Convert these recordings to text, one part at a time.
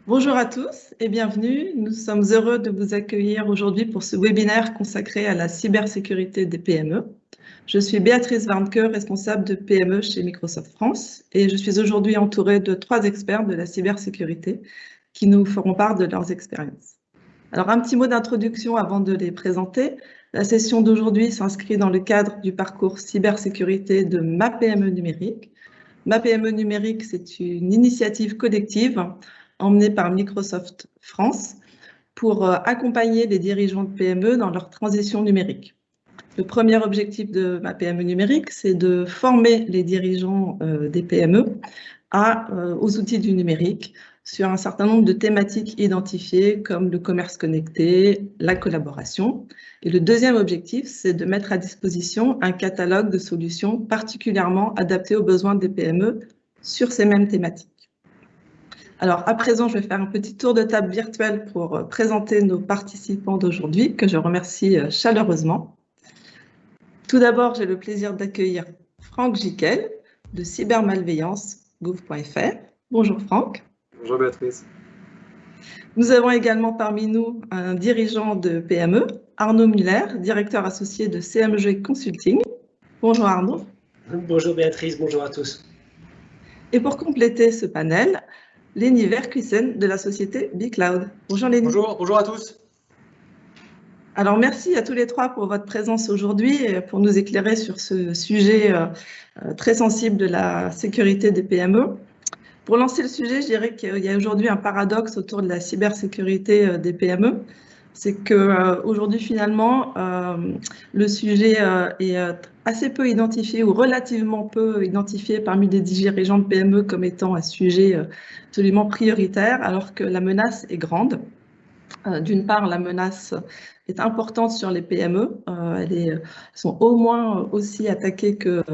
Bonjour à tous et bienvenue. Nous sommes heureux de vous accueillir aujourd'hui pour ce webinaire consacré à la cybersécurité des PME. Je suis Béatrice Warnke, responsable de PME chez Microsoft France et je suis aujourd'hui entourée de 3 experts de la cybersécurité qui nous feront part de leurs expériences. Alors un petit mot d'introduction avant de les présenter. La session d'aujourd'hui s'inscrit dans le cadre du parcours cybersécurité de Ma PME numérique. Ma PME numérique, c'est une initiative collective emmenée par Microsoft France pour accompagner les dirigeants de PME dans leur transition numérique. Le premier objectif de Ma PME numérique, c'est de former les dirigeants des PME aux outils du numérique sur un certain nombre de thématiques identifiées comme le commerce connecté, la collaboration. Et le deuxième objectif, c'est de mettre à disposition un catalogue de solutions particulièrement adaptées aux besoins des PME sur ces mêmes thématiques. Alors, à présent, je vais faire un petit tour de table virtuel pour présenter nos participants d'aujourd'hui, que je remercie chaleureusement. Tout d'abord, j'ai le plaisir d'accueillir Franck Giquel de cybermalveillance.gouv.fr. Bonjour Franck. Bonjour Béatrice. Nous avons également parmi nous un dirigeant de PME, Arnaud Muller, directeur associé de CMG Consulting. Bonjour Arnaud. Bonjour Béatrice, bonjour à tous. Et pour compléter ce panel, Lénie Verkuisen de la société BeCloud. Bonjour Lénie. Bonjour à tous. Alors merci à tous les trois pour votre présence aujourd'hui et pour nous éclairer sur ce sujet très sensible de la sécurité des PME. Pour lancer le sujet, je dirais qu'il y a aujourd'hui un paradoxe autour de la cybersécurité des PME. C'est qu'aujourd'hui, finalement, le sujet est assez peu identifié ou relativement peu identifié parmi les dirigeants de PME comme étant un sujet absolument prioritaire, alors que la menace est grande. D'une part, la menace est importante sur les PME. Elles sont au moins aussi attaquées que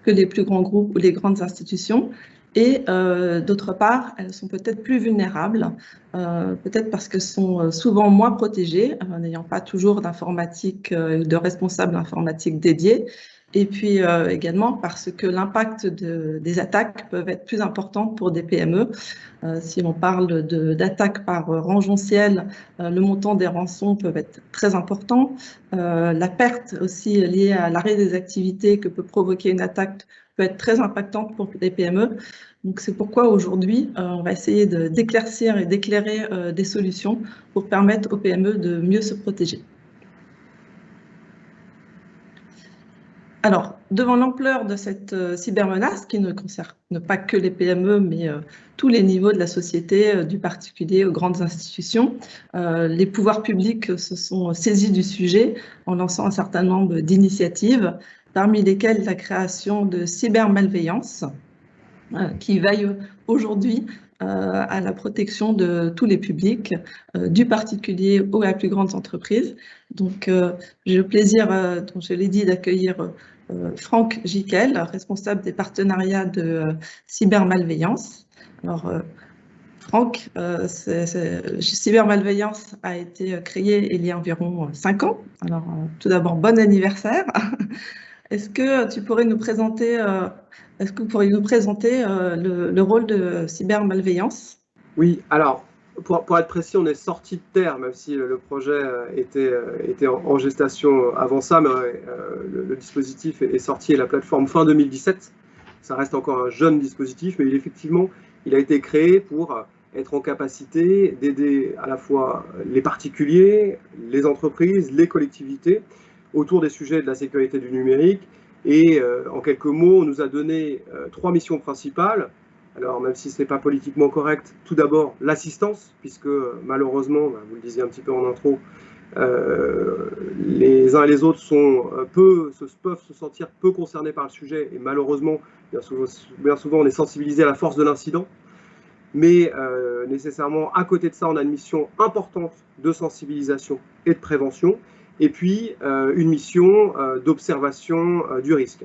les plus grands groupes ou les grandes institutions. Et d'autre part, elles sont peut-être plus vulnérables, peut-être parce qu'elles sont souvent moins protégées, n'ayant pas toujours d'informatique, de responsables informatiques dédiés. Et puis également parce que l'impact des attaques peuvent être plus important pour des PME. Si on parle d'attaques par rançongiciel, le montant des rançons peut être très important. La perte aussi liée à l'arrêt des activités que peut provoquer une attaque peut être très impactante pour les PME. Donc c'est pourquoi aujourd'hui, on va essayer d'éclaircir et d'éclairer des solutions pour permettre aux PME de mieux se protéger. Alors, devant l'ampleur de cette cybermenace, qui ne concerne pas que les PME, mais tous les niveaux de la société, du particulier aux grandes institutions, les pouvoirs publics se sont saisis du sujet en lançant un certain nombre d'initiatives, parmi lesquelles la création de cybermalveillance, qui veille aujourd'hui à la protection de tous les publics, du particulier aux à plus grandes entreprises. Donc, j'ai le plaisir, dont je l'ai dit, d'accueillir Franck Giquel, responsable des partenariats de cybermalveillance. Alors, Franck, cybermalveillance a été créé il y a environ 5 ans. Alors, tout d'abord, bon anniversaire. Est-ce que tu pourrais nous présenter, le rôle de cybermalveillance? Oui, alors, pour être précis, on est sorti de terre, même si le projet était en gestation avant ça, mais le dispositif est sorti et la plateforme fin 2017. Ça reste encore un jeune dispositif, mais effectivement, il a été créé pour être en capacité d'aider à la fois les particuliers, les entreprises, les collectivités, autour des sujets de la sécurité du numérique. Et en quelques mots, on nous a donné 3 missions principales. Alors, même si ce n'est pas politiquement correct, tout d'abord l'assistance, puisque malheureusement, vous le disiez un petit peu en intro, les uns et les autres peuvent se sentir peu concernés par le sujet. Et malheureusement, bien souvent, on est sensibilisé à la force de l'incident. Mais nécessairement, à côté de ça, on a une mission importante de sensibilisation et de prévention. Et puis une mission d'observation du risque.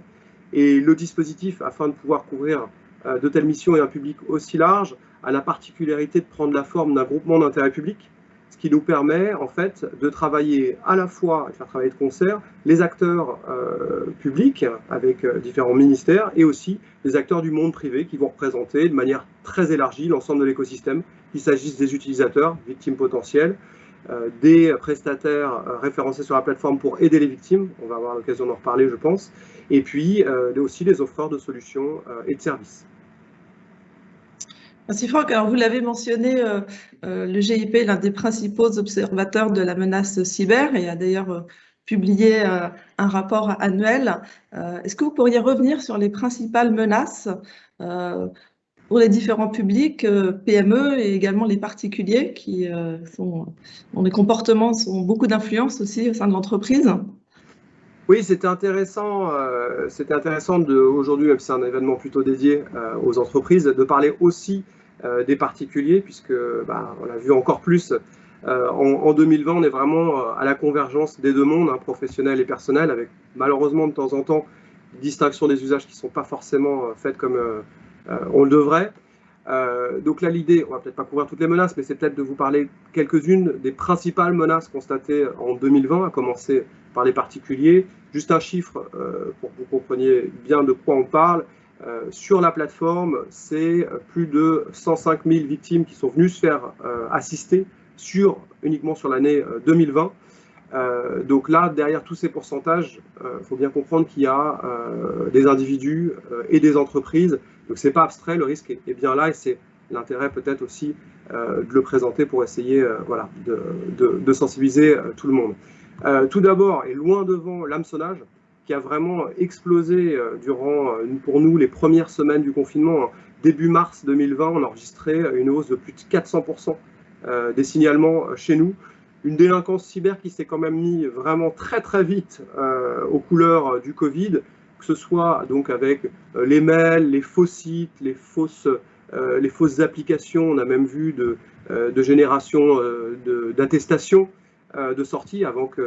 Et le dispositif, afin de pouvoir couvrir de telles missions et un public aussi large, a la particularité de prendre la forme d'un groupement d'intérêt public. ce qui nous permet en fait de travailler à la fois, de faire travailler de concert les acteurs publics avec différents ministères et aussi les acteurs du monde privé qui vont représenter de manière très élargie l'ensemble de l'écosystème, qu'il s'agisse des utilisateurs, victimes potentielles, des prestataires référencés sur la plateforme pour aider les victimes, on va avoir l'occasion d'en reparler je pense, et puis aussi les offreurs de solutions et de services. Merci Franck. Alors vous l'avez mentionné, le GIP est l'un des principaux observateurs de la menace cyber et a d'ailleurs publié un rapport annuel. Est-ce que vous pourriez revenir sur les principales menaces pour les différents publics, PME et également les particuliers dont les comportements ont beaucoup d'influence aussi au sein de l'entreprise? Oui, c'était intéressant aujourd'hui, même si c'est un événement plutôt dédié aux entreprises, de parler aussi des particuliers, puisque on l'a vu encore plus en 2020, on est vraiment à la convergence des deux mondes, professionnel et personnel, avec malheureusement de temps en temps une distinction des usages qui ne sont pas forcément faites comme on le devrait. Donc là, l'idée, on va peut-être pas couvrir toutes les menaces, mais c'est peut-être de vous parler quelques-unes des principales menaces constatées en 2020, à commencer par les particuliers. Juste un chiffre pour que vous compreniez bien de quoi on parle. Sur la plateforme, c'est plus de 105 000 victimes qui sont venues se faire assister uniquement sur l'année 2020. Donc là, derrière tous ces pourcentages, il faut bien comprendre qu'il y a des individus et des entreprises. Donc c'est pas abstrait, le risque est bien là et c'est l'intérêt peut-être aussi de le présenter pour essayer de sensibiliser tout le monde. Tout d'abord, et loin devant l'hameçonnage, qui a vraiment explosé durant, pour nous, les premières semaines du confinement. Début mars 2020, on a enregistré une hausse de plus de 400% des signalements chez nous. Une délinquance cyber qui s'est quand même mis vraiment très très vite aux couleurs du Covid, que ce soit donc avec les mails, les faux sites, les fausses applications. On a même vu de génération d'attestations de sortie avant que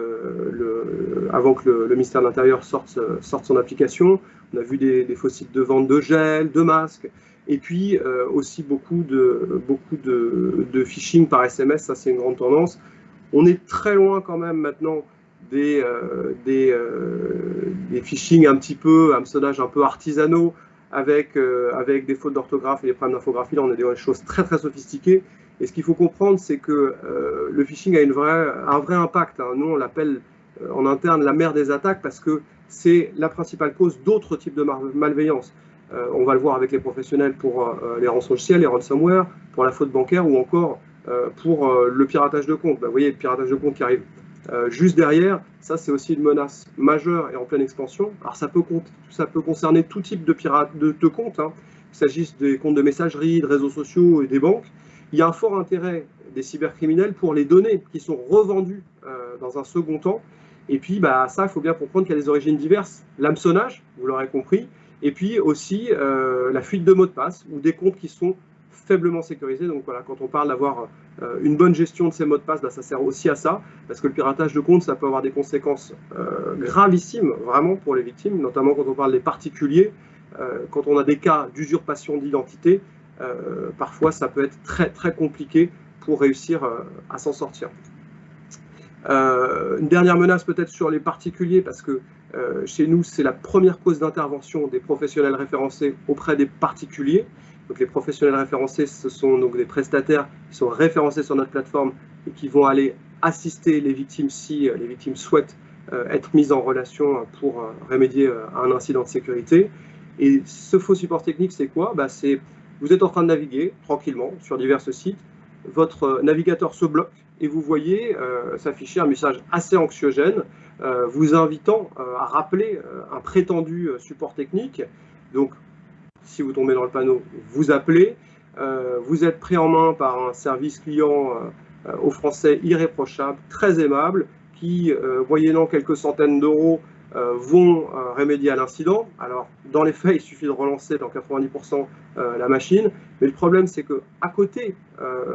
le ministère de l'Intérieur sorte son application. On a vu des faux sites de vente de gel, de masques, et puis aussi beaucoup de phishing par SMS, ça c'est une grande tendance. On est très loin quand même maintenant des phishing un petit peu, hameçonnage un peu artisanaux, avec des fautes d'orthographe et des problèmes d'infographie. Là, on est dans des choses très très sophistiquées. Et ce qu'il faut comprendre, c'est que le phishing a un vrai impact. Nous, on l'appelle en interne la mère des attaques parce que c'est la principale cause d'autres types de malveillance. On va le voir avec les professionnels pour les rançongiciels, les ransomware, pour la faute bancaire ou encore pour le piratage de compte. Vous voyez, le piratage de compte qui arrive juste derrière, ça c'est aussi une menace majeure et en pleine expansion. Alors ça peut concerner tout type de comptes, qu'il s'agisse des comptes de messagerie, de réseaux sociaux et des banques. Il y a un fort intérêt des cybercriminels pour les données qui sont revendues dans un second temps. Et puis ça, il faut bien comprendre qu'il y a des origines diverses. L'hameçonnage, vous l'aurez compris, et puis aussi la fuite de mots de passe ou des comptes qui sont faiblement sécurisés. Donc voilà, quand on parle d'avoir une bonne gestion de ces mots de passe, ça sert aussi à ça, parce que le piratage de compte, ça peut avoir des conséquences gravissimes, vraiment, pour les victimes, notamment quand on parle des particuliers, quand on a des cas d'usurpation d'identité, parfois ça peut être très très compliqué pour réussir à s'en sortir. Une dernière menace peut-être sur les particuliers, parce que chez nous, c'est la première cause d'intervention des professionnels référencés auprès des particuliers. Donc les professionnels référencés, ce sont donc des prestataires qui sont référencés sur notre plateforme et qui vont aller assister les victimes si les victimes souhaitent être mises en relation pour remédier à un incident de sécurité. Et ce faux support technique, c'est quoi? C'est vous êtes en train de naviguer tranquillement sur divers sites, votre navigateur se bloque et vous voyez s'afficher un message assez anxiogène vous invitant à rappeler un prétendu support technique. Donc, si vous tombez dans le panneau, vous appelez, vous êtes pris en main par un service client au français irréprochable, très aimable, qui, moyennant quelques centaines d'euros, vont remédier à l'incident. Alors, dans les faits, il suffit de relancer dans 90% la machine, mais le problème, c'est qu'à côté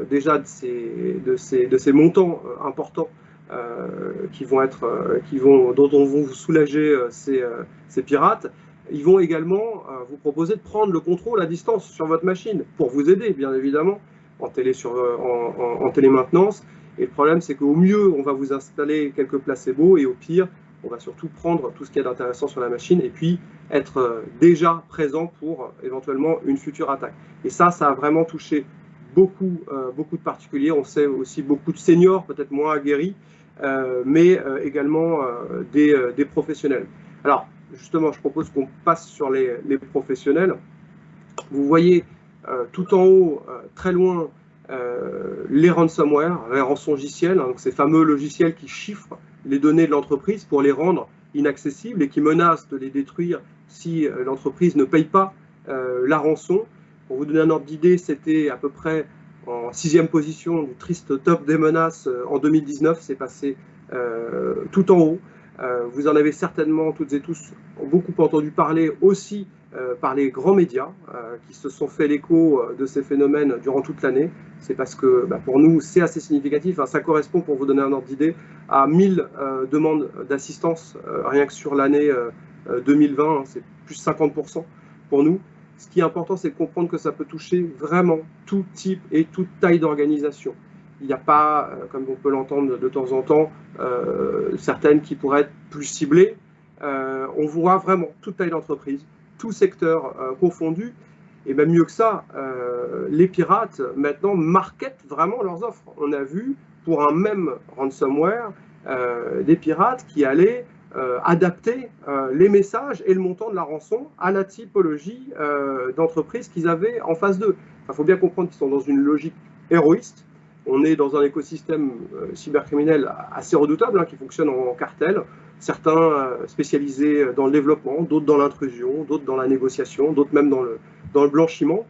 déjà de ces montants importants dont on va vous soulager ces pirates, ils vont également vous proposer de prendre le contrôle à distance sur votre machine pour vous aider, bien évidemment, en télémaintenance. Et le problème, c'est qu'au mieux, on va vous installer quelques placebos et au pire, on va surtout prendre tout ce qu'il y a d'intéressant sur la machine et puis être déjà présent pour éventuellement une future attaque. Et ça a vraiment touché beaucoup de particuliers. On sait aussi beaucoup de seniors, peut-être moins aguerris, mais également des professionnels. Alors, justement, je propose qu'on passe sur les professionnels. Vous voyez tout en haut, très loin, les ransomware, les rançongiciels, donc ces fameux logiciels qui chiffrent les données de l'entreprise pour les rendre inaccessibles et qui menacent de les détruire si l'entreprise ne paye pas la rançon. Pour vous donner un ordre d'idée, c'était à peu près en 6e position du triste top des menaces en 2019, c'est passé tout en haut. Vous en avez certainement toutes et tous beaucoup entendu parler aussi par les grands médias qui se sont fait l'écho de ces phénomènes durant toute l'année. C'est parce que pour nous, c'est assez significatif. Ça correspond, pour vous donner un ordre d'idée, à 1000 demandes d'assistance rien que sur l'année 2020. C'est plus 50% pour nous. Ce qui est important, c'est de comprendre que ça peut toucher vraiment tout type et toute taille d'organisation. Il n'y a pas, comme on peut l'entendre de temps en temps, certaines qui pourraient être plus ciblées. On voit vraiment toute taille d'entreprise, tout secteur confondu. Et même mieux que ça, les pirates, maintenant, marketent vraiment leurs offres. On a vu, pour un même ransomware, des pirates qui allaient adapter les messages et le montant de la rançon à la typologie d'entreprise qu'ils avaient en face d'eux. Il faut bien comprendre qu'ils sont dans une logique héroïste. On est dans un écosystème cybercriminel assez redoutable, qui fonctionne en cartel. Certains spécialisés dans le développement, d'autres dans l'intrusion, d'autres dans la négociation, d'autres même dans le blanchiment.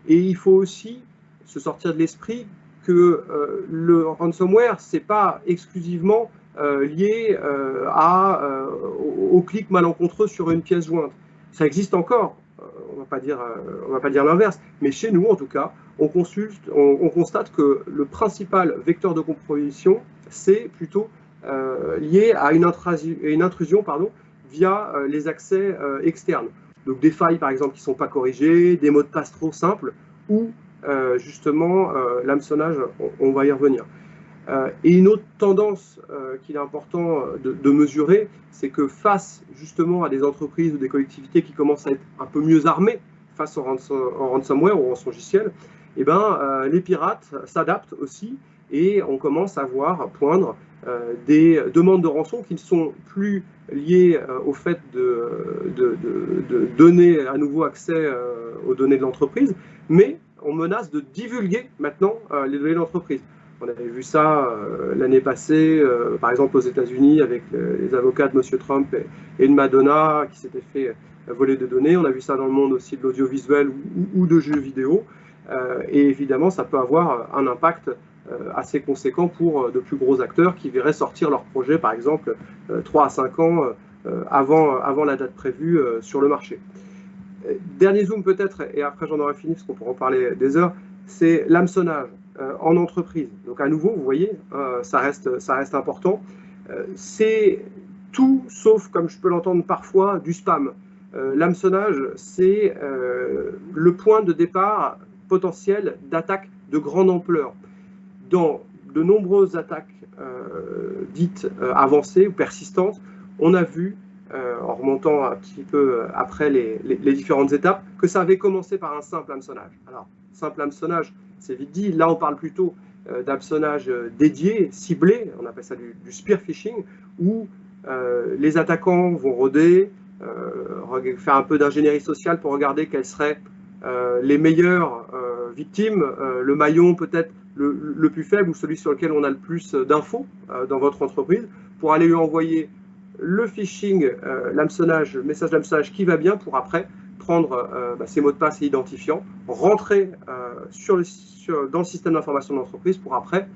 Et il faut aussi se sortir de l'esprit que le ransomware, ce n'est pas exclusivement lié au clic malencontreux sur une pièce jointe. Ça existe encore, on ne va pas dire l'inverse, mais chez nous en tout cas, on constate que le principal vecteur de compromission, c'est plutôt lié à une intrusion via les accès externes. Donc des failles par exemple qui ne sont pas corrigées, des mots de passe trop simples ou justement l'hameçonnage, on va y revenir. Et une autre tendance qu'il est important de mesurer, c'est que face justement à des entreprises ou des collectivités qui commencent à être un peu mieux armées face au ransomware ou au rançongiciel, les pirates s'adaptent aussi et on commence à voir poindre des demandes de rançon qui ne sont plus liées au fait de donner à nouveau accès aux données de l'entreprise, mais on menace de divulguer maintenant les données de l'entreprise. On avait vu ça l'année passée, par exemple aux États-Unis, avec les avocats de M. Trump et de Madonna qui s'étaient fait voler des données. On a vu ça dans le monde aussi de l'audiovisuel ou de jeux vidéo. Et évidemment, ça peut avoir un impact assez conséquent pour de plus gros acteurs qui verraient sortir leur projet, par exemple, 3 à 5 ans avant la date prévue sur le marché. Dernier zoom peut-être, et après j'en aurai fini parce qu'on pourra en parler des heures, c'est l'hameçonnage en entreprise. Donc à nouveau, vous voyez, ça reste important. C'est tout sauf, comme je peux l'entendre parfois, du spam. L'hameçonnage, c'est le point de départ potentiel d'attaques de grande ampleur. Dans de nombreuses attaques dites avancées ou persistantes, on a vu, en remontant un petit peu après les différentes étapes, que ça avait commencé par un simple hameçonnage. Alors, simple hameçonnage, c'est vite dit. Là, on parle plutôt d'hameçonnage dédié, ciblé, on appelle ça du spear phishing, où les attaquants vont rôder, faire un peu d'ingénierie sociale pour regarder quelles seraient les meilleures victimes, le maillon peut-être le plus faible ou celui sur lequel on a le plus d'infos dans votre entreprise, pour aller lui envoyer le phishing, l'hameçonnage, le message d'hameçonnage qui va bien pour après prendre ses mots de passe et identifiants, rentrer dans le système d'information de l'entreprise pour après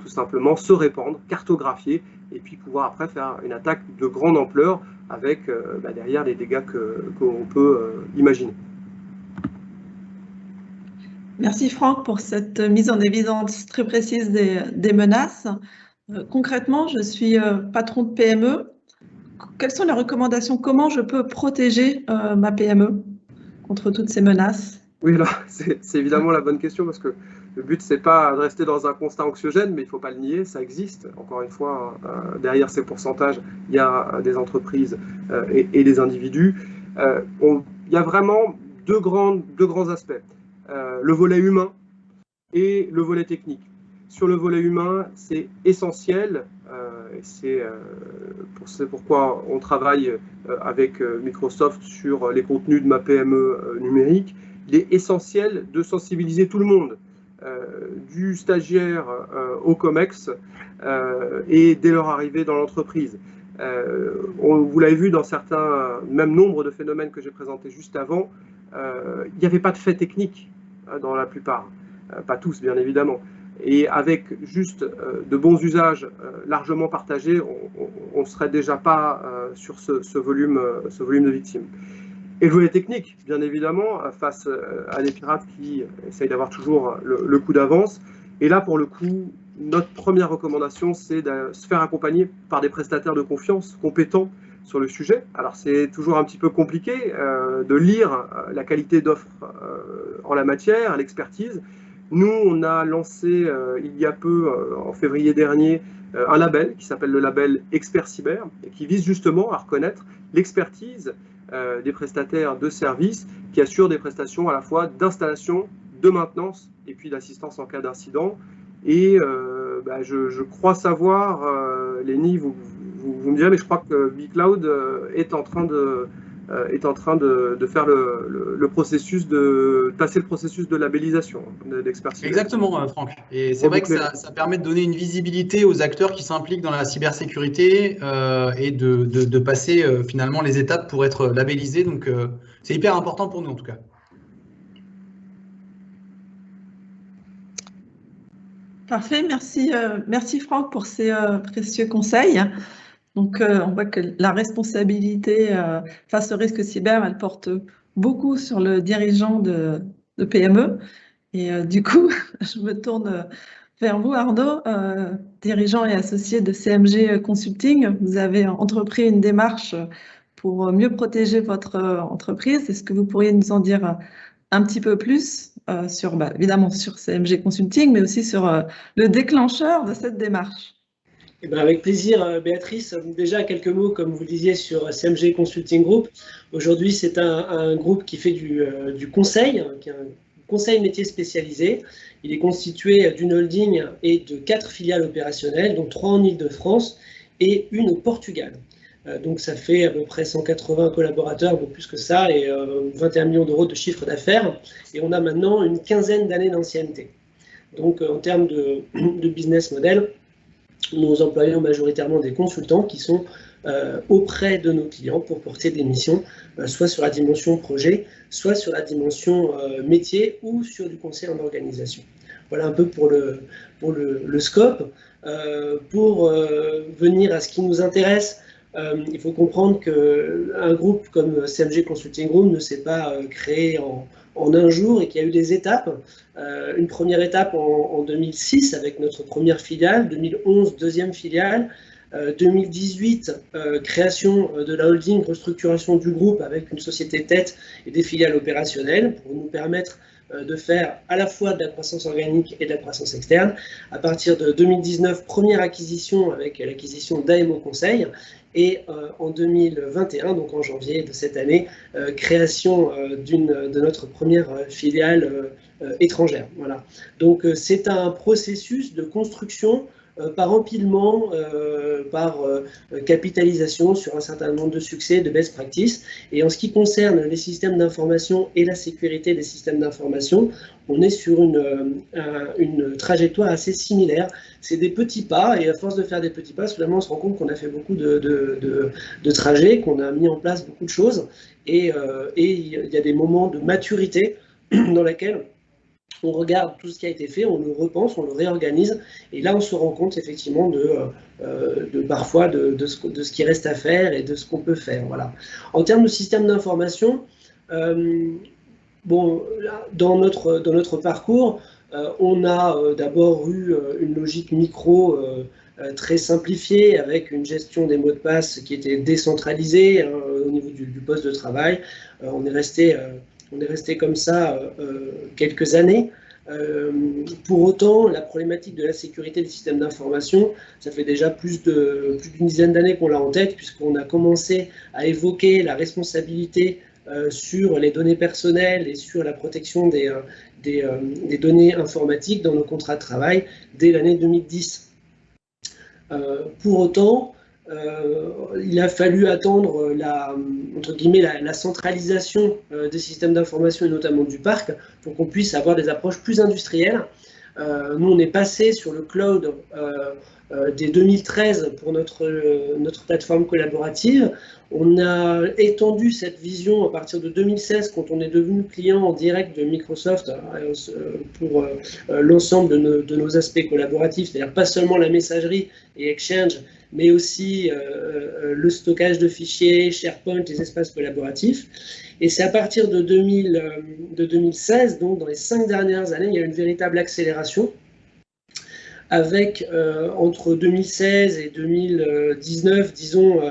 tout simplement se répandre, cartographier et puis pouvoir après faire une attaque de grande ampleur avec derrière les dégâts qu'on peut imaginer. Merci Franck pour cette mise en évidence très précise des menaces. Concrètement, je suis patron de PME. Quelles sont les recommandations? Comment je peux protéger ma PME contre toutes ces menaces? Oui, là, c'est évidemment la bonne question parce que Le but, c'est pas de rester dans un constat anxiogène, mais il ne faut pas le nier, ça existe. Encore une fois, derrière ces pourcentages, il y a des entreprises et des individus. Il y a vraiment deux grands aspects. Le volet humain et le volet technique. Sur le volet humain, c'est essentiel, c'est pourquoi on travaille avec Microsoft sur les contenus de ma PME numérique. Il est essentiel de sensibiliser tout le monde, du stagiaire au COMEX et dès leur arrivée dans l'entreprise. Vous l'avez vu dans certains, même nombre de phénomènes que j'ai présentés juste avant, il n'y avait pas de fait technique dans la plupart, pas tous bien évidemment. Et avec juste de bons usages largement partagés, on ne serait déjà pas sur ce volume de victimes. Et le volet technique, bien évidemment, face à des pirates qui essayent d'avoir toujours le coup d'avance. Et là, pour le coup, notre première recommandation, c'est de se faire accompagner par des prestataires de confiance compétents sur le sujet. Alors, c'est toujours un petit peu compliqué de lire la qualité d'offre en la matière, l'expertise. Nous, on a lancé il y a peu, en février dernier, un label qui s'appelle le label Expert Cyber et qui vise justement à reconnaître l'expertise des prestataires de services qui assurent des prestations à la fois d'installation, de maintenance et puis d'assistance en cas d'incident. Et je crois savoir, Lénie, vous me direz, mais je crois que BeCloud est en train de faire le processus de passer le processus de labellisation d'expertise. Exactement, Franck. Et c'est vrai que ça permet de donner une visibilité aux acteurs qui s'impliquent dans la cybersécurité et de passer finalement les étapes pour être labellisés. Donc, c'est hyper important pour nous en tout cas. Parfait, merci Franck pour ces précieux conseils. Donc, on voit que la responsabilité face au risque cyber, elle porte beaucoup sur le dirigeant de PME. Et du coup, je me tourne vers vous, Arnaud, dirigeant et associé de CMG Consulting. Vous avez entrepris une démarche pour mieux protéger votre entreprise. Est-ce que vous pourriez nous en dire un petit peu plus sur, évidemment, sur CMG Consulting, mais aussi sur le déclencheur de cette démarche? Eh ben avec plaisir, Béatrice. Déjà, quelques mots, comme vous le disiez, sur CMG Consulting Group. Aujourd'hui, c'est un groupe qui fait du conseil, qui est un conseil métier spécialisé. Il est constitué d'une holding et de 4 filiales opérationnelles, dont 3 en Île-de-France et une au Portugal. Donc ça fait à peu près 180 collaborateurs, donc plus que ça, et 21 millions d'euros de chiffre d'affaires. Et on a maintenant une quinzaine d'années d'ancienneté. Donc en termes de business model, nous employons majoritairement des consultants qui sont auprès de nos clients pour porter des missions, soit sur la dimension projet, soit sur la dimension métier ou sur du conseil en organisation. Voilà un peu pour le scope. Pour venir à ce qui nous intéresse, il faut comprendre qu'un groupe comme CMG Consulting Group ne s'est pas créé en un jour et qu'il y a eu des étapes. Une première étape en 2006 avec notre première filiale, 2011 deuxième filiale, 2018 création de la holding, restructuration du groupe avec une société tête et des filiales opérationnelles pour nous permettre de faire à la fois de la croissance organique et de la croissance externe. À partir de 2019, première acquisition avec l'acquisition d'AMO Conseil. Et en 2021, donc en janvier de cette année, création de notre première filiale étrangère. Voilà. Donc c'est un processus de construction par empilement, par capitalisation sur un certain nombre de succès, de best practices. Et en ce qui concerne les systèmes d'information et la sécurité des systèmes d'information, on est sur une trajectoire assez similaire. C'est des petits pas, et à force de faire des petits pas, soudainement on se rend compte qu'on a fait beaucoup de trajets, qu'on a mis en place beaucoup de choses, et il y a des moments de maturité dans lesquels on regarde tout ce qui a été fait, on le repense, on le réorganise, et là on se rend compte effectivement parfois de ce qui reste à faire et de ce qu'on peut faire. Voilà. En termes de système d'information, bon, dans notre parcours, on a d'abord eu une logique micro très simplifiée avec une gestion des mots de passe qui était décentralisée au niveau du poste de travail. On est resté comme ça quelques années. Pour autant, la problématique de la sécurité des systèmes d'information, ça fait déjà plus d'une dizaine d'années qu'on l'a en tête, puisqu'on a commencé à évoquer la responsabilité sur les données personnelles et sur la protection des données informatiques dans nos contrats de travail dès l'année 2010. Pour autant, il a fallu attendre entre guillemets, la centralisation des systèmes d'information et notamment du parc pour qu'on puisse avoir des approches plus industrielles. Nous, on est passé sur le cloud dès 2013 pour notre plateforme collaborative. On a étendu cette vision à partir de 2016 quand on est devenu client en direct de Microsoft pour l'ensemble de nos aspects collaboratifs, c'est-à-dire pas seulement la messagerie et Exchange, mais aussi le stockage de fichiers, SharePoint, les espaces collaboratifs. Et c'est à partir de 2016, donc dans les 5 dernières années, il y a une véritable accélération avec, entre 2016 et 2019, disons,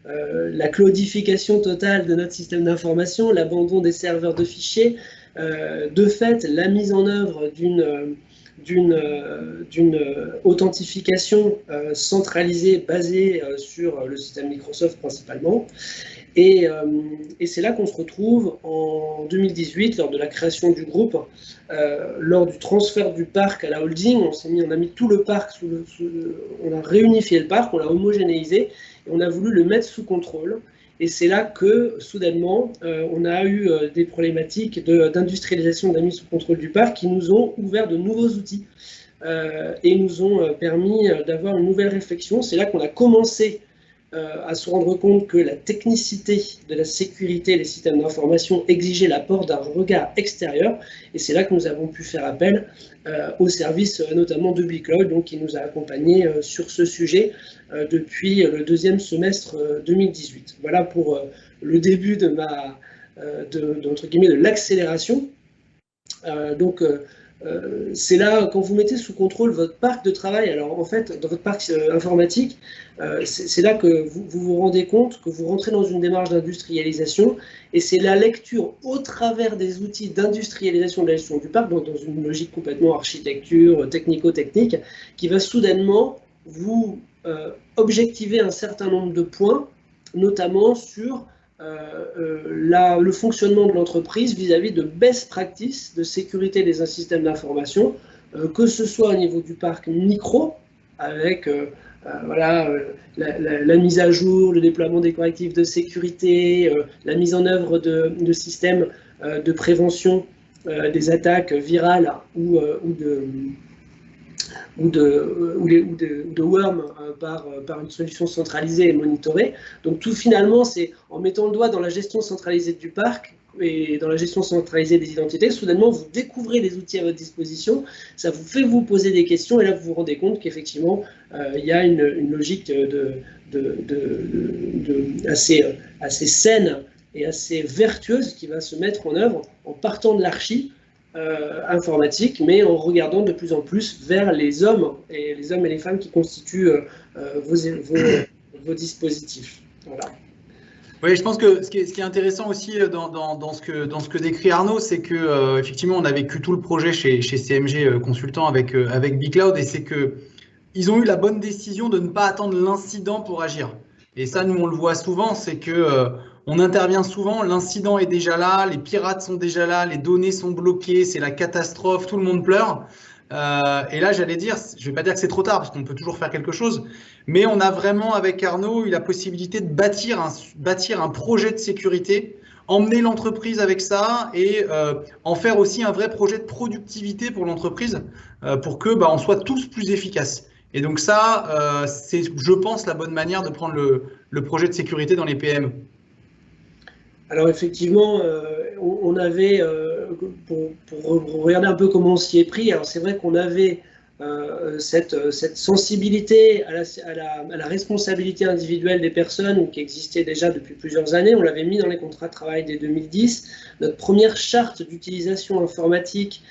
la cloudification totale de notre système d'information, l'abandon des serveurs de fichiers, de fait, la mise en œuvre d'une authentification centralisée basée sur le système Microsoft principalement. Et c'est là qu'on se retrouve en 2018, lors de la création du groupe, lors du transfert du parc à la holding. On a mis tout le parc, on a réunifié le parc, on l'a homogénéisé, et on a voulu le mettre sous contrôle. Et c'est là que, soudainement, on a eu des problématiques d'industrialisation de la mise sous contrôle du parc qui nous ont ouvert de nouveaux outils et nous ont permis d'avoir une nouvelle réflexion. C'est là qu'on a commencé à se rendre compte que la technicité de la sécurité des systèmes d'information exigeait l'apport d'un regard extérieur. Et c'est là que nous avons pu faire appel au service notamment de BigCloud, donc qui nous a accompagnés sur ce sujet depuis le deuxième semestre 2018. Voilà pour le début de entre guillemets, de l'accélération. C'est là, quand vous mettez sous contrôle votre parc de travail, alors en fait, dans votre parc informatique, c'est là que vous vous rendez compte que vous rentrez dans une démarche d'industrialisation, et c'est la lecture au travers des outils d'industrialisation de la gestion du parc, donc dans une logique complètement architecture, technico-technique, qui va soudainement vous objectiver un certain nombre de points, notamment sur le fonctionnement de l'entreprise vis-à-vis de best practices de sécurité des systèmes d'information, que ce soit au niveau du parc micro, avec la mise à jour, le déploiement des correctifs de sécurité, la mise en œuvre de systèmes de prévention des attaques virales ou de worm par une solution centralisée et monitorée. Donc tout finalement, c'est en mettant le doigt dans la gestion centralisée du parc et dans la gestion centralisée des identités, soudainement vous découvrez des outils à votre disposition, ça vous fait vous poser des questions, et là vous vous rendez compte qu'effectivement il y a une logique assez saine et assez vertueuse qui va se mettre en œuvre en partant de l'archi informatique, mais en regardant de plus en plus vers les hommes et les femmes qui constituent vos dispositifs. Voilà. Oui, je pense que ce qui est intéressant aussi dans ce que décrit Arnaud, c'est que effectivement on a vécu tout le projet chez CMG Consultant avec BigCloud, et c'est que ils ont eu la bonne décision de ne pas attendre l'incident pour agir. Et ça, nous on le voit souvent, c'est que on intervient souvent, l'incident est déjà là, les pirates sont déjà là, les données sont bloquées, c'est la catastrophe, tout le monde pleure. Et là, j'allais dire, je ne vais pas dire que c'est trop tard, parce qu'on peut toujours faire quelque chose, mais on a vraiment, avec Arnaud, eu la possibilité de bâtir un projet de sécurité, emmener l'entreprise avec ça et en faire aussi un vrai projet de productivité pour l'entreprise, pour que on soit tous plus efficaces. Et donc ça, c'est, je pense, la bonne manière de prendre le projet de sécurité dans les PME. Alors effectivement, on avait, pour regarder un peu comment on s'y est pris, alors c'est vrai qu'on avait cette sensibilité à la responsabilité individuelle des personnes qui existait déjà depuis plusieurs années. On l'avait mis dans les contrats de travail dès 2010. Notre première charte d'utilisation informatique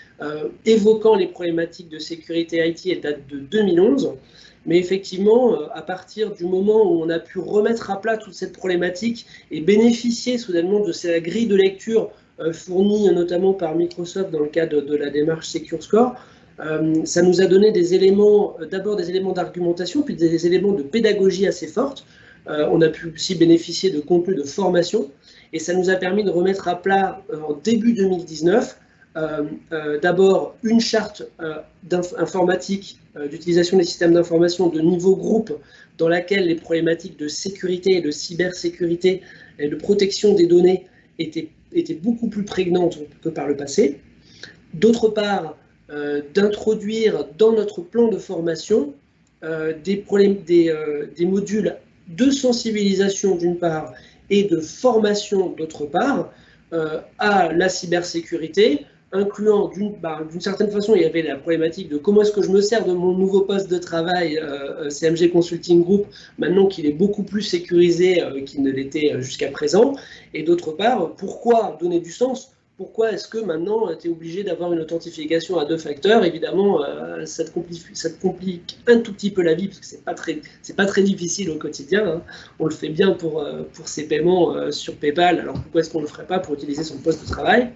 évoquant les problématiques de sécurité IT, elle date de 2011. Mais effectivement, à partir du moment où on a pu remettre à plat toute cette problématique et bénéficier soudainement de cette grille de lecture fournis notamment par Microsoft dans le cadre de la démarche Secure Score, ça nous a donné des éléments, d'abord des éléments d'argumentation, puis des éléments de pédagogie assez fortes. On a pu aussi bénéficier de contenus de formation, et ça nous a permis de remettre à plat en début 2019 d'abord une charte informatique d'utilisation des systèmes d'information de niveau groupe dans laquelle les problématiques de sécurité et de cybersécurité et de protection des données étaient beaucoup plus prégnantes que par le passé. D'autre part, d'introduire dans notre plan de formation des modules de sensibilisation d'une part et de formation d'autre part à la cybersécurité, incluant d'une certaine façon, il y avait la problématique de comment est-ce que je me sers de mon nouveau poste de travail CMG Consulting Group, maintenant qu'il est beaucoup plus sécurisé qu'il ne l'était jusqu'à présent, et d'autre part, pourquoi donner du sens? Pourquoi est-ce que maintenant tu es obligé d'avoir une authentification à 2 facteurs? Évidemment, ça te complique un tout petit peu la vie, parce que c'est pas très difficile au quotidien, hein. On le fait bien pour ses paiements sur PayPal, alors pourquoi est-ce qu'on ne le ferait pas pour utiliser son poste de travail?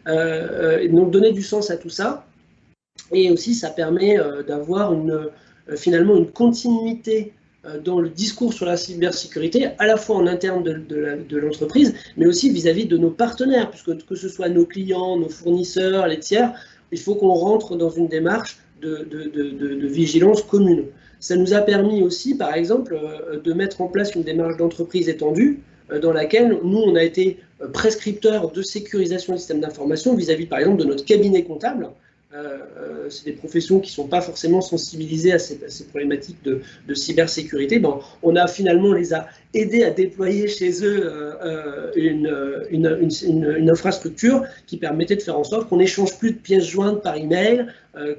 Et donc donner du sens à tout ça, et aussi ça permet d'avoir finalement une continuité dans le discours sur la cybersécurité, à la fois en interne de l'entreprise, mais aussi vis-à-vis de nos partenaires, puisque que ce soit nos clients, nos fournisseurs, les tiers, il faut qu'on rentre dans une démarche de vigilance commune. Ça nous a permis aussi, par exemple, de mettre en place une démarche d'entreprise étendue, dans laquelle nous, on a été prescripteurs de sécurisation des systèmes d'information vis-à-vis, par exemple, de notre cabinet comptable. C'est des professions qui ne sont pas forcément sensibilisées à ces problématiques de cybersécurité. Ben, on a finalement les a aidés à déployer chez eux une infrastructure qui permettait de faire en sorte qu'on n'échange plus de pièces jointes par email,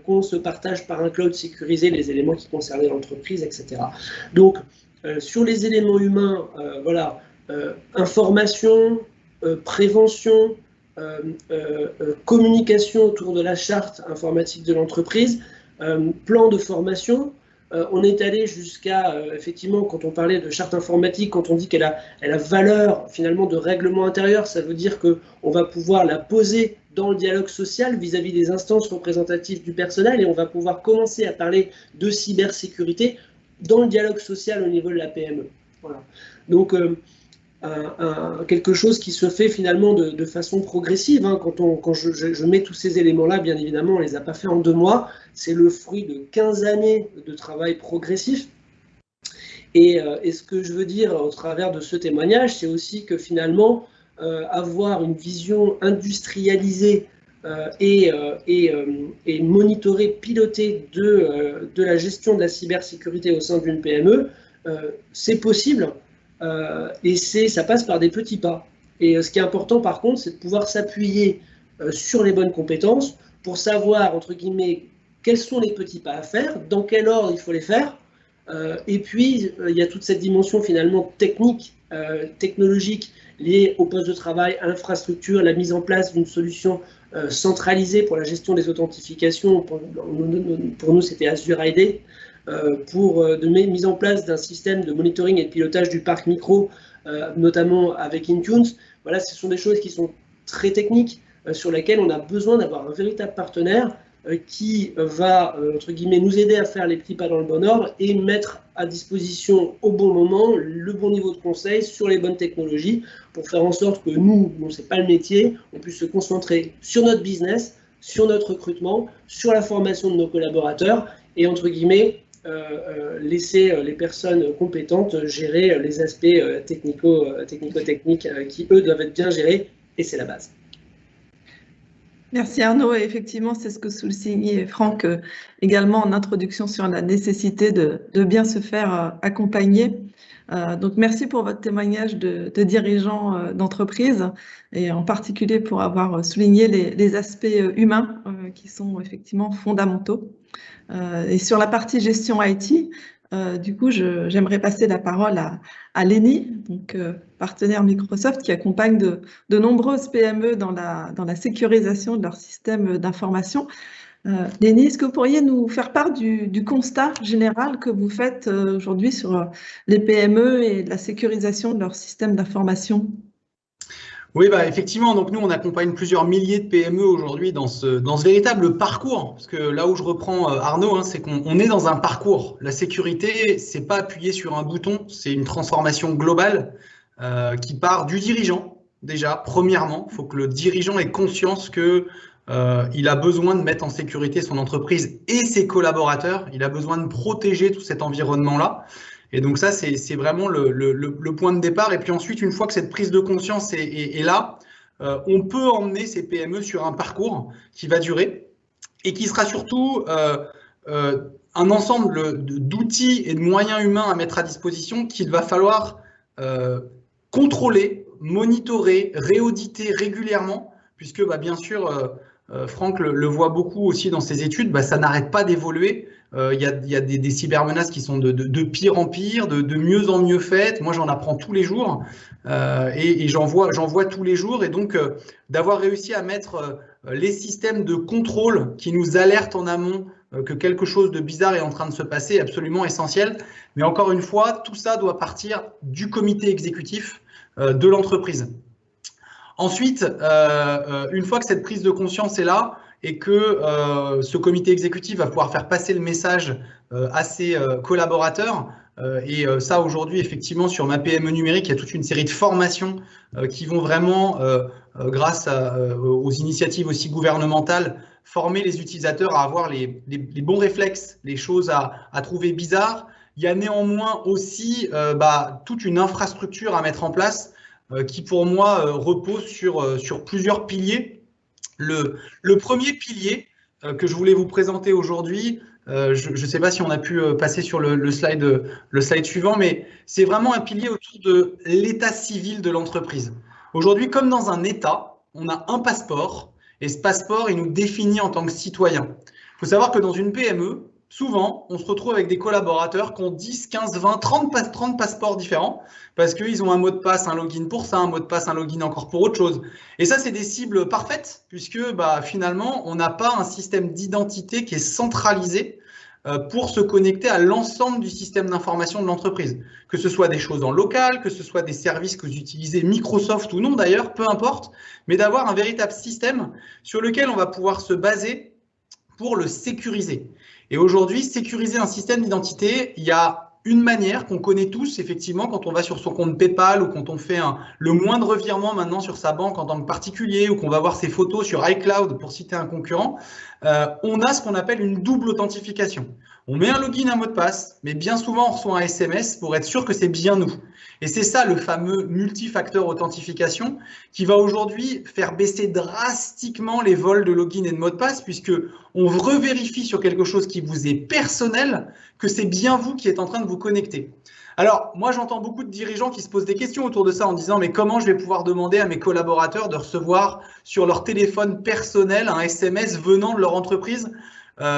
qu'on se partage par un cloud sécurisé les éléments qui concernaient l'entreprise, etc. Donc, sur les éléments humains, voilà, information, prévention, communication autour de la charte informatique de l'entreprise, plan de formation. On est allé jusqu'à, effectivement, quand on parlait de charte informatique, quand on dit qu'elle a valeur finalement de règlement intérieur, ça veut dire qu'on va pouvoir la poser dans le dialogue social vis-à-vis des instances représentatives du personnel, et on va pouvoir commencer à parler de cybersécurité dans le dialogue social au niveau de la PME. Voilà. Donc, quelque chose qui se fait finalement de façon progressive, hein. Quand je mets tous ces éléments-là, bien évidemment, on ne les a pas fait en 2 mois, c'est le fruit de 15 années de travail progressif. Et ce que je veux dire au travers de ce témoignage, c'est aussi que finalement, avoir une vision industrialisée et monitorée, pilotée de la gestion de la cybersécurité au sein d'une PME, c'est possible. Et ça passe par des petits pas. Et ce qui est important, par contre, c'est de pouvoir s'appuyer sur les bonnes compétences pour savoir, entre guillemets, quels sont les petits pas à faire, dans quel ordre il faut les faire. Et puis, il y a toute cette dimension finalement technique, technologique, liée au poste de travail, à l'infrastructure, la mise en place d'une solution centralisée pour la gestion des authentifications. Pour nous, c'était Azure ID. De mise en place d'un système de monitoring et de pilotage du parc micro, notamment avec Intune. Voilà, ce sont des choses qui sont très techniques, sur lesquelles on a besoin d'avoir un véritable partenaire qui va, entre guillemets, nous aider à faire les petits pas dans le bon ordre et mettre à disposition au bon moment le bon niveau de conseil sur les bonnes technologies pour faire en sorte que nous, bon, c'est pas le métier, on puisse se concentrer sur notre business, sur notre recrutement, sur la formation de nos collaborateurs et, entre guillemets, laisser les personnes compétentes gérer les aspects technico-techniques qui, eux, doivent être bien gérés, et c'est la base. Merci Arnaud, et effectivement, c'est ce que soulignait Franck également en introduction sur la nécessité de bien se faire accompagner. Donc merci pour votre témoignage de dirigeants d'entreprise, et en particulier pour avoir souligné les aspects humains qui sont effectivement fondamentaux. Et sur la partie gestion IT, du coup, j'aimerais passer la parole à Lénie, donc partenaire Microsoft, qui accompagne de nombreuses PME dans la sécurisation de leur système d'information. Lénie, est-ce que vous pourriez nous faire part du constat général que vous faites aujourd'hui sur les PME et la sécurisation de leur système d'information? Oui, bah effectivement, donc nous on accompagne plusieurs milliers de PME aujourd'hui dans ce véritable parcours. Parce que là où je reprends Arnaud, hein, c'est qu'on est dans un parcours. La sécurité, c'est pas appuyer sur un bouton, c'est une transformation globale qui part du dirigeant. Déjà, premièrement, il faut que le dirigeant ait conscience que il a besoin de mettre en sécurité son entreprise et ses collaborateurs. Il a besoin de protéger tout cet environnement-là. Et donc ça, c'est vraiment le point de départ. Et puis ensuite, une fois que cette prise de conscience est là, on peut emmener ces PME sur un parcours qui va durer et qui sera surtout un ensemble d'outils et de moyens humains à mettre à disposition qu'il va falloir contrôler, monitorer, réauditer régulièrement, puisque bien sûr, Franck le voit beaucoup aussi dans ses études, ça n'arrête pas d'évoluer. Il y a des cybermenaces qui sont de pire en pire, de mieux en mieux faites. Moi, j'en apprends tous les jours et j'en vois tous les jours. Et donc, d'avoir réussi à mettre les systèmes de contrôle qui nous alertent en amont que quelque chose de bizarre est en train de se passer est absolument essentiel. Mais encore une fois, tout ça doit partir du comité exécutif de l'entreprise. Ensuite, une fois que cette prise de conscience est là et que ce comité exécutif va pouvoir faire passer le message à ses collaborateurs, et ça aujourd'hui, effectivement, sur ma PME numérique, il y a toute une série de formations qui vont vraiment, grâce aux initiatives aussi gouvernementales, former les utilisateurs à avoir les bons réflexes, les choses à trouver bizarres. Il y a néanmoins aussi toute une infrastructure à mettre en place qui pour moi repose sur plusieurs piliers. Le premier pilier que je voulais vous présenter aujourd'hui, je ne sais pas si on a pu passer sur le slide suivant, mais c'est vraiment un pilier autour de l'état civil de l'entreprise. Aujourd'hui, comme dans un État, on a un passeport et ce passeport, il nous définit en tant que citoyen. Il faut savoir que dans une PME, souvent, on se retrouve avec des collaborateurs qui ont 10, 15, 20, 30 passeports différents parce qu'ils ont un mot de passe, un login pour ça, un mot de passe, un login encore pour autre chose. Et ça, c'est des cibles parfaites puisque finalement, on n'a pas un système d'identité qui est centralisé pour se connecter à l'ensemble du système d'information de l'entreprise. Que ce soit des choses en local, que ce soit des services que vous utilisez, Microsoft ou non d'ailleurs, peu importe, mais d'avoir un véritable système sur lequel on va pouvoir se baser pour le sécuriser. Et aujourd'hui, sécuriser un système d'identité, il y a une manière qu'on connaît tous, effectivement, quand on va sur son compte PayPal ou quand on fait le moindre virement maintenant sur sa banque en tant que particulier ou qu'on va voir ses photos sur iCloud, pour citer un concurrent, on a ce qu'on appelle une double authentification. On met un login, un mot de passe, mais bien souvent, on reçoit un SMS pour être sûr que c'est bien nous. Et c'est ça le fameux multifacteur authentification qui va aujourd'hui faire baisser drastiquement les vols de login et de mot de passe puisque on revérifie sur quelque chose qui vous est personnel que c'est bien vous qui êtes en train de vous connecter. Alors, moi, j'entends beaucoup de dirigeants qui se posent des questions autour de ça en disant « mais comment je vais pouvoir demander à mes collaborateurs de recevoir sur leur téléphone personnel un SMS venant de leur entreprise ?»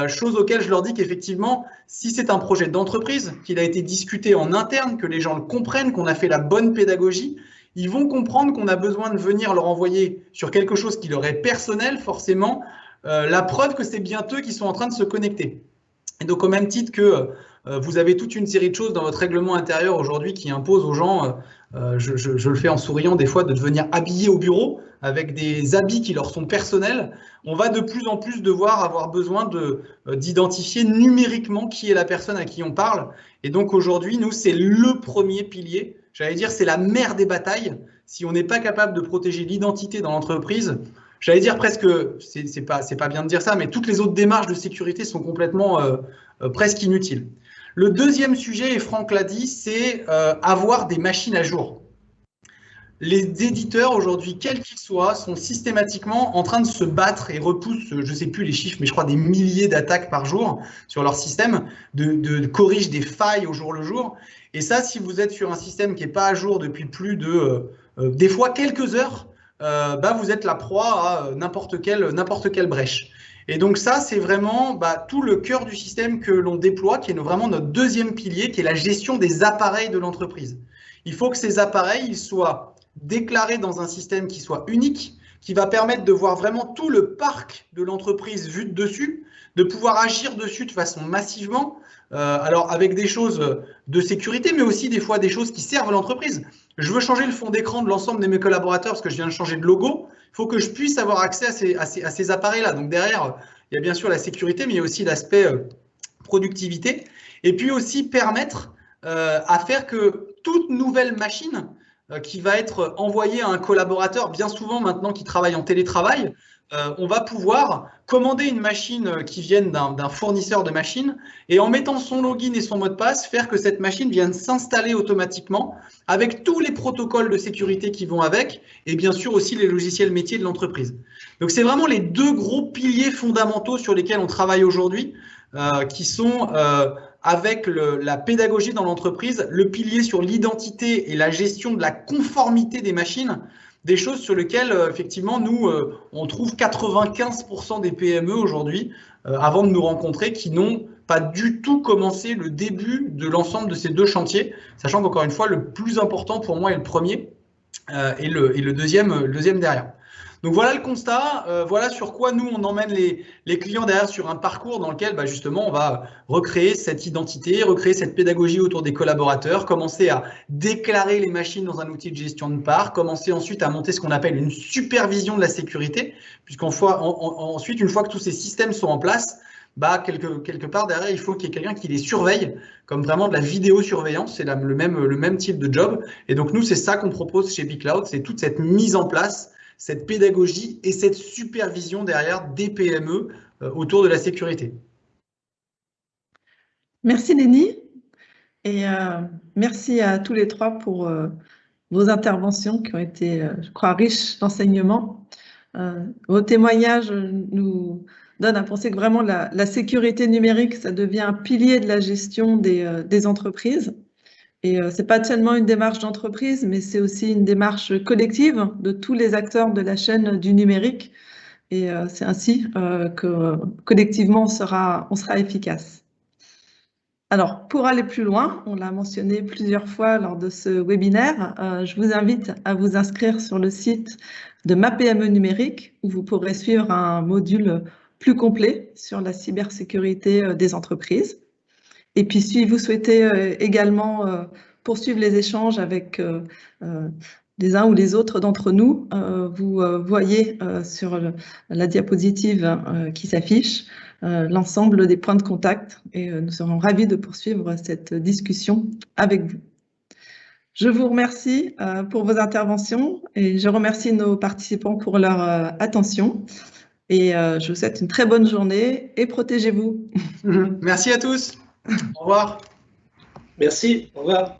Chose auquel je leur dis qu'effectivement, si c'est un projet d'entreprise, qu'il a été discuté en interne, que les gens le comprennent, qu'on a fait la bonne pédagogie, ils vont comprendre qu'on a besoin de venir leur envoyer sur quelque chose qui leur est personnel, forcément, la preuve que c'est bien eux qui sont en train de se connecter. Et donc, au même titre que vous avez toute une série de choses dans votre règlement intérieur aujourd'hui qui imposent aux gens, je le fais en souriant des fois, de devenir habillés au bureau avec des habits qui leur sont personnels, on va de plus en plus devoir avoir besoin d'identifier numériquement qui est la personne à qui on parle. Et donc aujourd'hui, nous, c'est le premier pilier. J'allais dire, c'est la mère des batailles. Si on n'est pas capable de protéger l'identité dans l'entreprise, j'allais dire presque, c'est pas bien de dire ça, mais toutes les autres démarches de sécurité sont complètement presque inutiles. Le deuxième sujet, et Franck l'a dit, c'est avoir des machines à jour. Les éditeurs aujourd'hui, quels qu'ils soient, sont systématiquement en train de se battre et repoussent, je ne sais plus les chiffres, mais je crois des milliers d'attaques par jour sur leur système, corrigent des failles au jour le jour. Et ça, si vous êtes sur un système qui n'est pas à jour depuis plus de, des fois, quelques heures, vous êtes la proie à n'importe quelle brèche. Et donc ça, c'est vraiment tout le cœur du système que l'on déploie, qui est vraiment notre deuxième pilier, qui est la gestion des appareils de l'entreprise. Il faut que ces appareils ils soient déclarés dans un système qui soit unique, qui va permettre de voir vraiment tout le parc de l'entreprise vu de dessus, de pouvoir agir dessus de façon massivement, alors avec des choses de sécurité, mais aussi des fois des choses qui servent l'entreprise. je veux changer le fond d'écran de l'ensemble de mes collaborateurs parce que je viens de changer de logo. Il faut que je puisse avoir accès à ces appareils-là. Donc derrière, il y a bien sûr la sécurité, mais il y a aussi l'aspect productivité. Et puis aussi permettre à faire que toute nouvelle machine qui va être envoyée à un collaborateur, bien souvent maintenant qui travaille en télétravail, on va pouvoir commander une machine qui vienne d'un fournisseur de machines et en mettant son login et son mot de passe, faire que cette machine vienne s'installer automatiquement avec tous les protocoles de sécurité qui vont avec et bien sûr aussi les logiciels métiers de l'entreprise. Donc c'est vraiment les deux gros piliers fondamentaux sur lesquels on travaille aujourd'hui qui sont avec la pédagogie dans l'entreprise, le pilier sur l'identité et la gestion de la conformité des machines, des choses sur lesquelles, effectivement, nous, on trouve 95% des PME aujourd'hui, avant de nous rencontrer, qui n'ont pas du tout commencé le début de l'ensemble de ces deux chantiers, sachant qu'encore une fois, le plus important pour moi est le premier et le deuxième derrière. Donc voilà le constat, voilà sur quoi nous on emmène les clients derrière sur un parcours dans lequel justement on va recréer cette identité, recréer cette pédagogie autour des collaborateurs, commencer à déclarer les machines dans un outil de gestion de part, commencer ensuite à monter ce qu'on appelle une supervision de la sécurité, puisqu'ensuite une fois que tous ces systèmes sont en place, quelque part derrière il faut qu'il y ait quelqu'un qui les surveille, comme vraiment de la vidéosurveillance, c'est le même type de job. Et donc nous c'est ça qu'on propose chez BeCloud, c'est toute cette mise en place, cette pédagogie et cette supervision derrière des PME autour de la sécurité. Merci Lenny et merci à tous les trois pour vos interventions qui ont été, je crois, riches d'enseignements. Vos témoignages nous donnent à penser que vraiment la sécurité numérique, ça devient un pilier de la gestion des entreprises. Et ce n'est pas seulement une démarche d'entreprise, mais c'est aussi une démarche collective de tous les acteurs de la chaîne du numérique. Et c'est ainsi que collectivement, on sera efficace. Alors, pour aller plus loin, on l'a mentionné plusieurs fois lors de ce webinaire, je vous invite à vous inscrire sur le site de Ma PME numérique, où vous pourrez suivre un module plus complet sur la cybersécurité des entreprises. Et puis, si vous souhaitez également poursuivre les échanges avec les uns ou les autres d'entre nous, vous voyez sur la diapositive qui s'affiche l'ensemble des points de contact et nous serons ravis de poursuivre cette discussion avec vous. Je vous remercie pour vos interventions et je remercie nos participants pour leur attention. Et je vous souhaite une très bonne journée et protégez-vous. Merci à tous. Au revoir. Merci, au revoir.